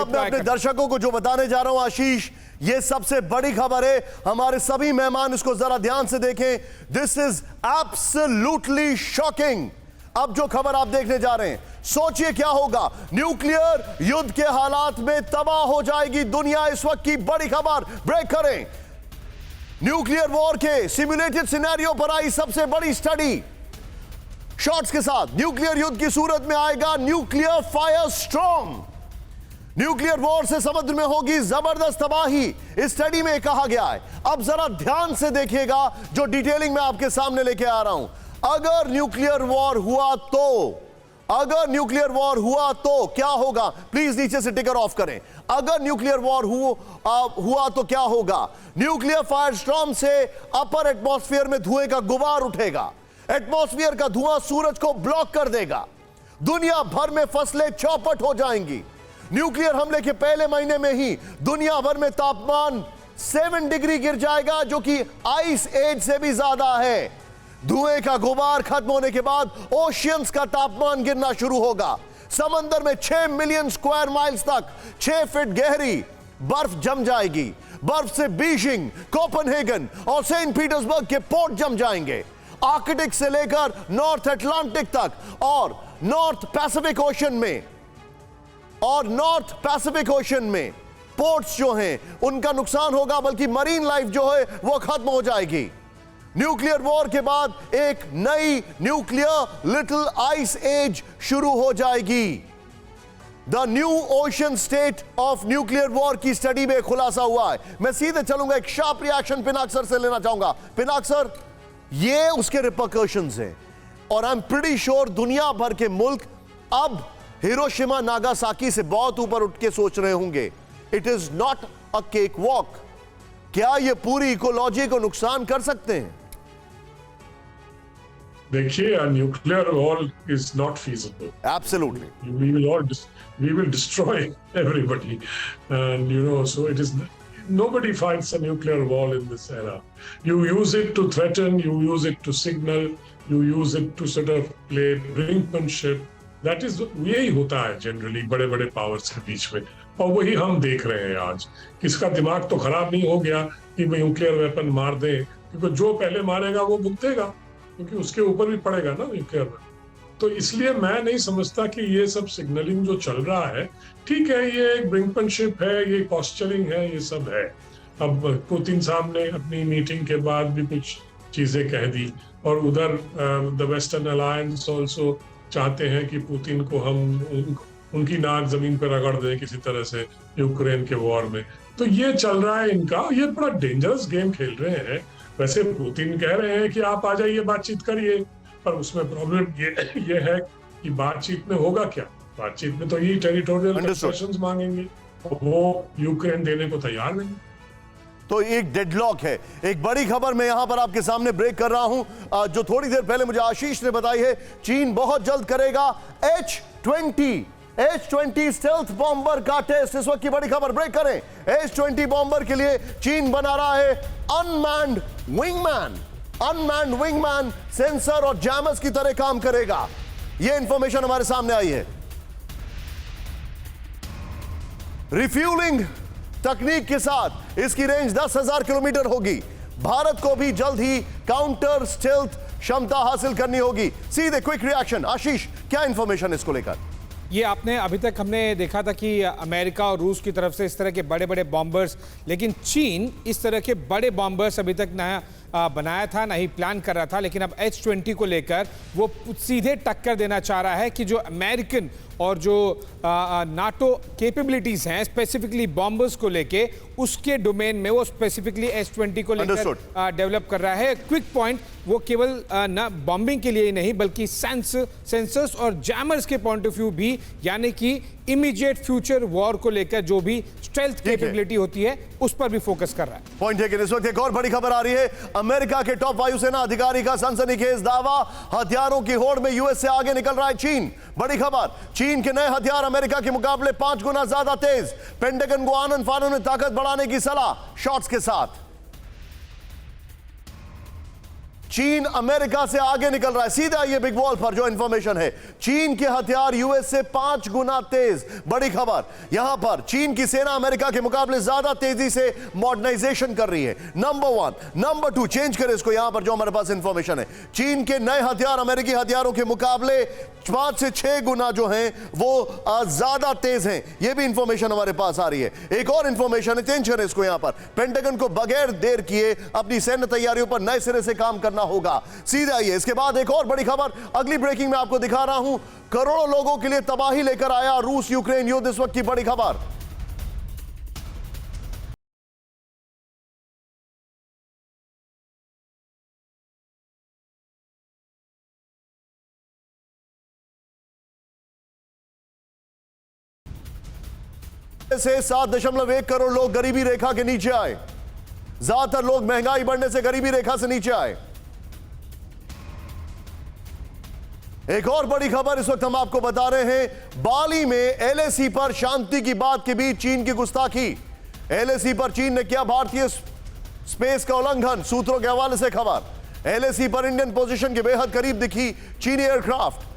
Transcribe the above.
अब मैं अपने दर्शकों को जो बताने जा रहा हूं आशीष, ये सबसे बड़ी खबर है। हमारे सभी मेहमान इसको जरा ध्यान से देखें। This is absolutely shocking. अब जो खबर आप देखने जा रहे हैं, सोचिए क्या होगा। न्यूक्लियर युद्ध के हालात में तबाह हो जाएगी दुनिया। इस वक्त की बड़ी खबर, ब्रेक करें। न्यूक्लियर वॉर के सिमुलेटेड सिनेरियो पर आई सबसे बड़ी स्टडी शॉट्स के साथ। न्यूक्लियर युद्ध की सूरत में आएगा nuclear fire storm. Nuclear war से समुद्र में होगी जबरदस्त तबाही, इस स्टडी में कहा गया है। अब जरा ध्यान से देखिएगा जो डिटेलिंग मैं आपके सामने लेके आ रहा हूं। अगर न्यूक्लियर वॉर हुआ तो क्या होगा? प्लीज नीचे से टिकर ऑफ करें। अगर न्यूक्लियर वॉर हुआ तो क्या होगा? न्यूक्लियर फायर स्टॉर्म से अपर एटमॉस्फेयर में धुएं का गुबार उठेगा। एटमॉस्फेयर का धुआं सूरज को ब्लॉक कर देगा। दुनिया भर में फसलें चौपट हो जाएंगी। न्यूक्लियर हमले के पहले महीने में ही दुनिया भर में तापमान 7 डिग्री गिर जाएगा, जो कि आइस एज से भी ज्यादा है। धुएं का गुबार खत्म होने के बाद ओशियंस का तापमान गिरना शुरू होगा। समंदर में 6 मिलियन स्क्वायर माइल्स तक 6 फीट गहरी बर्फ जम जाएगी। बर्फ से बीजिंग, कोपेनहेगन और सेंट पीटर्सबर्ग के पोर्ट जम जाएंगे। आर्कटिक से लेकर नॉर्थ अटलांटिक तक और नॉर्थ पैसिफिक ओशन में पोर्ट्स जो हैं उनका नुकसान होगा, बल्कि मरीन लाइफ जो है वो खत्म हो जाएगी। न्यूक्लियर वॉर के बाद एक नई न्यूक्लियर लिटिल आइस एज शुरू हो जाएगी। The new ocean state of nuclear war की स्टडी में खुलासा हुआ है। मैं सीधे चलूंगा, एक शार्प रिएक्शन पिनाक सर से लेना चाहूंगा। पिनाक सर, ये उसके रिपरकशंस हैं और आई एम प्रीटी श्योर दुनिया भर के मुल्क अब हिरोशिमा नागासाकी से बहुत ऊपर उठ के सोच रहे होंगे, it is not a cake walk. क्या ये पूरी इकोलॉजी को नुकसान कर सकते हैं? देखिए, a nuclear war is not feasible. Absolutely. We will destroy everybody, and so it is. Nobody fights a nuclear war in this era. You use it to threaten, you use it to signal, you use it to sort of play brinkmanship. That is यही होता है generally बड़े-बड़े powers के बीच में, और वही हम देख रहे हैं आज। किसका दिमाग तो खराब नहीं हो गया कि न्यूक्लियर वेपन मार दें, क्योंकि जो पहले मारेगा वो भुगतेगा, क्योंकि उसके ऊपर भी पड़ेगा ना न्यूक्लियर वेपन। तो इसलिए मैं नहीं समझता कि ये सब सिग्नलिंग जो चल रहा है, ठीक है, ये एक ब्रिंकमैनशिप है, ये पॉस्चरिंग है, ये सब है। अब पुतिन साहब ने अपनी मीटिंग के बाद भी कुछ चीजें कह दी, और उधर द वेस्टर्न अलायंस ऑल्सो चाहते हैं कि पुतिन को हम उनकी नाक जमीन पर रगड़ दें किसी तरह से यूक्रेन के वॉर में। तो ये चल रहा है इनका, ये बड़ा डेंजरस गेम खेल रहे हैं। वैसे पुतिन कह रहे हैं कि आप आ जाइए, बातचीत करिए, पर उसमें प्रॉब्लम ये है कि बातचीत में होगा क्या? बातचीत में तो ये टेरिटोरियल कंसेशंस मांगेंगे, वो यूक्रेन देने को तैयार नहीं। तो एक डेडलॉक है। एक बड़ी खबर मैं यहां पर आपके सामने ब्रेक कर रहा हूं, जो थोड़ी देर पहले मुझे आशीष ने बताई है। चीन बहुत जल्द करेगा H-20 स्टेल्थ बॉम्बर का टेस्ट। इस वक्त की बड़ी खबर, ब्रेक करें। H-20 बॉम्बर के लिए चीन बना रहा है अनमैन्ड विंगमैन सेंसर और जैमर्स की तरह काम करेगा। यह इंफॉर्मेशन हमारे सामने आई है। रिफ्यूलिंग तकनीक के साथ इसकी रेंज 10,000 किलोमीटर होगी। भारत को भी जल्द ही काउंटर स्टेल्थ क्षमता हासिल करनी होगी। सीधे क्विक रिएक्शन, आशीष, क्या इंफॉर्मेशन इसको लेकर? ये आपने अभी तक हमने देखा था कि अमेरिका और रूस की तरफ से इस तरह के बड़े बड़े बॉम्बर्स, लेकिन चीन इस तरह के बड़े बॉम्बर्स अभी तक ना बनाया था, ना ही प्लान कर रहा था। लेकिन अब H-20 को लेकर वो सीधे टक्कर देना चाह रहा है कि जो अमेरिकन और जो नाटो कैपेबिलिटीज हैं स्पेसिफिकली बॉम्बर्स को लेके, उसके डोमेन में वो स्पेसिफिकली H-20 को लेकर डेवलप कर रहा है। क्विक पॉइंट, वो केवल ना बॉम्बिंग के लिए ही नहीं बल्कि सेंसर्स और जैमर्स के पॉइंट ऑफ व्यू भी, यानी कि इमीडिएट फ्यूचर वॉर को लेकर जो भी स्टेल्थ कैपेबिलिटी होती है उस पर भी फोकस कर रहा है। पॉइंट है कि इस वक्त एक और बड़ी खबर आ रही है। अमेरिका के टॉप वायुसेना अधिकारी का सनसनीखेज दावा, हथियारों की होड़ में यूएस से आगे निकल रहा है चीन। बड़ी खबर, चीन के नए हथियार अमेरिका के मुकाबले 5 गुना ज्यादा तेज। पेंटागन को आनन फानन में ताकत बढ़ाने की सलाह शॉट्स के साथ। चीन अमेरिका से आगे निकल रहा है। सीधा ये बिग वॉल पर जो इंफॉर्मेशन है, चीन के हथियार यूएस से 5 गुना तेज। बड़ी खबर यहां पर, चीन की सेना अमेरिका के मुकाबले ज्यादा तेजी से मॉडर्नाइजेशन कर रही है। नंबर 1। नंबर 2, चेंज करें इसको, यहां पर जो हमारे पास इंफॉर्मेशन है, चीन के नए हथियार अमेरिकी हथियारों के मुकाबले 5 से 6 गुना जो हैं वो ज्यादा तेज हैं। ये भी इंफॉर्मेशन हमारे पास आ रही है। एक और इंफॉर्मेशन है, चेंज करें इसको यहां पर, पेंटागन को बगैर देर किए अपनी सैन्य तैयारियों पर नए सिरे से काम करना होगा। सीधा ये। इसके बाद एक और बड़ी खबर अगली ब्रेकिंग में आपको दिखा रहा हूं, करोड़ों लोगों के लिए तबाही लेकर आया रूस यूक्रेन युद्ध। इस वक्त की बड़ी खबर। से 7.1 करोड़ लोग गरीबी रेखा के नीचे आए। ज्यादातर लोग महंगाई बढ़ने से गरीबी रेखा से नीचे आए। एक और बड़ी खबर इस वक्त हम आपको बता रहे हैं, बाली में एलएसी पर शांति की बात के बीच चीन की गुस्ताखी। एलएसी पर चीन ने किया भारतीय स्पेस का उल्लंघन। सूत्रों के हवाले से खबर, एलएसी पर इंडियन पोजीशन के बेहद करीब दिखी चीनी एयरक्राफ्ट।